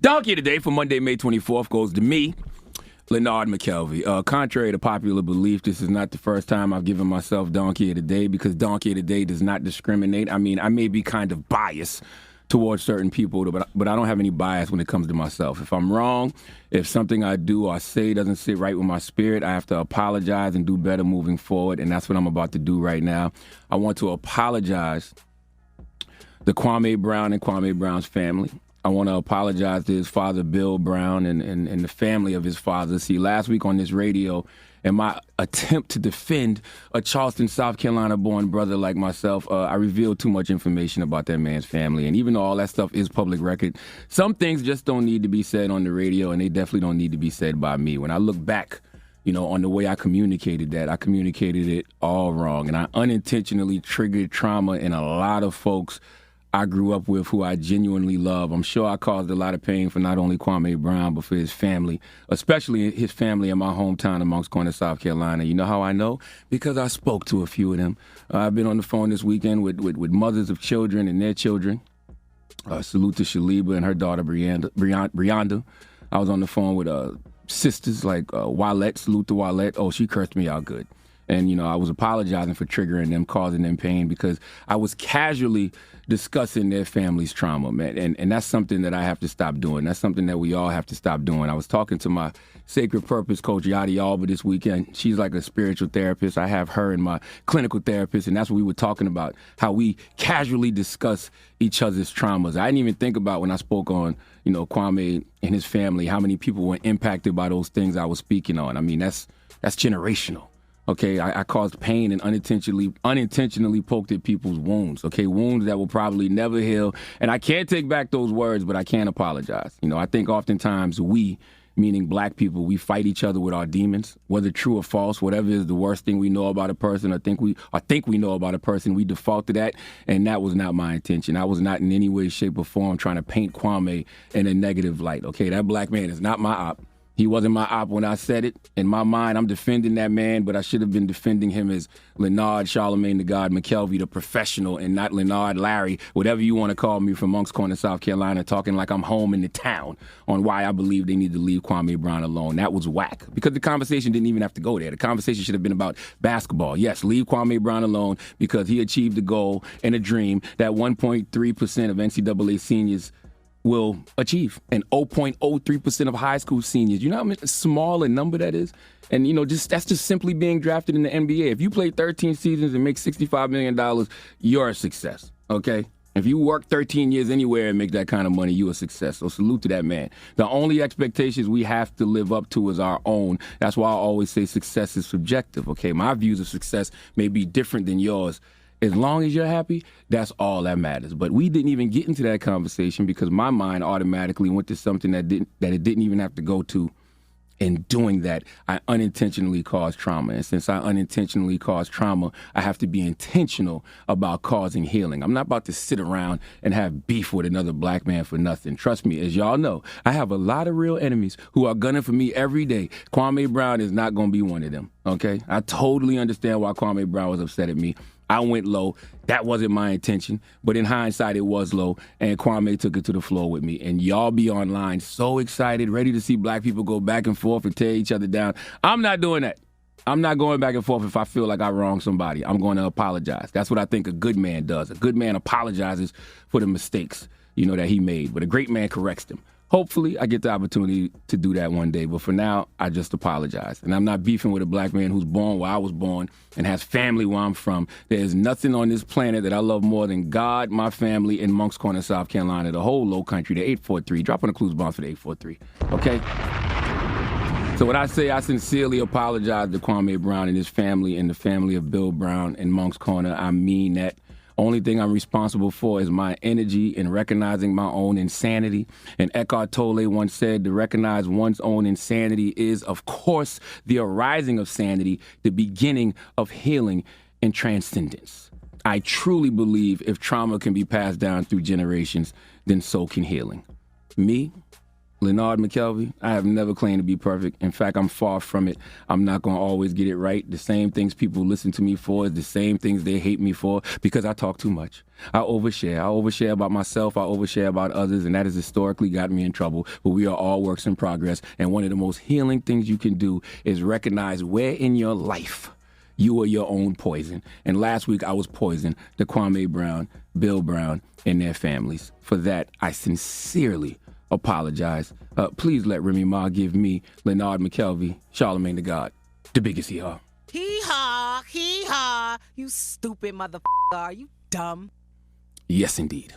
Donkey today for Monday, May 24th goes to me, Leonard McKelvey. Contrary to popular belief, this is not the first time I've given myself Donkey of the Day because Donkey of the Day does not discriminate. I mean, I may be kind of biased towards certain people, but I don't have any bias when it comes to myself. If I'm wrong, if something I do or say doesn't sit right with my spirit, I have to apologize and do better moving forward, and that's what I'm about to do right now. I want to apologize to Kwame Brown and Kwame Brown's family. I want to apologize to his father, Bill Brown, and the family of his father. See, last week on this radio, in my attempt to defend a Charleston, South Carolina-born brother like myself, I revealed too much information about that man's family. And even though all that stuff is public record, some things just don't need to be said on the radio, and they definitely don't need to be said by me. When I look back, on the way I communicated that, I communicated it all wrong. And I unintentionally triggered trauma in a lot of folks I grew up with who I genuinely love. I'm sure I caused a lot of pain for not only Kwame Brown, but for his family, especially his family in my hometown of Moncks Corner, South Carolina. You know how I know? Because I spoke to a few of them. I've been on the phone this weekend with mothers of children and their children. Salute to Shaliba and her daughter, Brianda. I was on the phone with sisters like Wallette. Salute to Wallette. Oh, she cursed me out good. And, I was apologizing for triggering them, causing them pain, because I was casually discussing their family's trauma, man. And that's something that I have to stop doing. That's something that we all have to stop doing. I was talking to my Sacred Purpose coach, Yadi Alba, this weekend. She's like a spiritual therapist. I have her and my clinical therapist, and that's what we were talking about, how we casually discuss each other's traumas. I didn't even think about when I spoke on, Kwame and his family, how many people were impacted by those things I was speaking on. I mean, that's generational. Okay, I caused pain and unintentionally poked at people's wounds, okay, wounds that will probably never heal. And I can't take back those words, but I can apologize. I think oftentimes we, meaning black people, we fight each other with our demons, whether true or false, whatever is the worst thing we know about a person or think we know about a person, we default to that, and that was not my intention. I was not in any way, shape, or form trying to paint Kwame in a negative light, okay? That black man is not my op. He wasn't my op when I said it. In my mind, I'm defending that man, but I should have been defending him as Leonard, Charlamagne the God, McKelvey, the professional, and not Leonard, Larry, whatever you want to call me from Moncks Corner, South Carolina, talking like I'm home in the town on why I believe they need to leave Kwame Brown alone. That was whack, because the conversation didn't even have to go there. The conversation should have been about basketball. Yes, leave Kwame Brown alone because he achieved a goal and a dream that 1.3% of NCAA seniors will achieve, and 0.03% of high school seniors. You know how small a number that is? And, that's just simply being drafted in the NBA. If you play 13 seasons and make $65 million, you're a success, okay? If you work 13 years anywhere and make that kind of money, you're a success. So salute to that man. The only expectations we have to live up to is our own. That's why I always say success is subjective, okay? My views of success may be different than yours. As long as you're happy, that's all that matters. But we didn't even get into that conversation because my mind automatically went to something that it didn't even have to go to. In doing that, I unintentionally caused trauma. And since I unintentionally caused trauma, I have to be intentional about causing healing. I'm not about to sit around and have beef with another black man for nothing. Trust me, as y'all know, I have a lot of real enemies who are gunning for me every day. Kwame Brown is not going to be one of them, okay? I totally understand why Kwame Brown was upset at me. I went low. That wasn't my intention. But in hindsight, it was low. And Kwame took it to the floor with me. And y'all be online so excited, ready to see black people go back and forth and tear each other down. I'm not doing that. I'm not going back and forth if I feel like I wronged somebody. I'm going to apologize. That's what I think a good man does. A good man apologizes for the mistakes, that he made. But a great man corrects them. Hopefully, I get the opportunity to do that one day. But for now, I just apologize. And I'm not beefing with a black man who's born where I was born and has family where I'm from. There is nothing on this planet that I love more than God, my family, and Moncks Corner, South Carolina, the whole low country, the 843. Drop on the clues bomb for the 843, okay? So when I say I sincerely apologize to Kwame Brown and his family and the family of Bill Brown and Moncks Corner, I mean that. Only thing I'm responsible for is my energy in recognizing my own insanity. And Eckhart Tolle once said to recognize one's own insanity is, of course, the arising of sanity, the beginning of healing and transcendence. I truly believe if trauma can be passed down through generations, then so can healing. Me, Leonard McKelvey, I have never claimed to be perfect. In fact, I'm far from it. I'm not going to always get it right. The same things people listen to me for is the same things they hate me for because I talk too much. I overshare. I overshare about myself. I overshare about others, and that has historically gotten me in trouble. But we are all works in progress, and one of the most healing things you can do is recognize where in your life you are your own poison. And last week I was poison to Kwame Brown, Bill Brown, and their families. For that, I sincerely apologize. Please let Remy Ma give me, Leonard McKelvey, Charlamagne the God, the biggest hee-haw. Hee-haw, hee-haw. You stupid motherfucker. Are you dumb? Yes, indeed.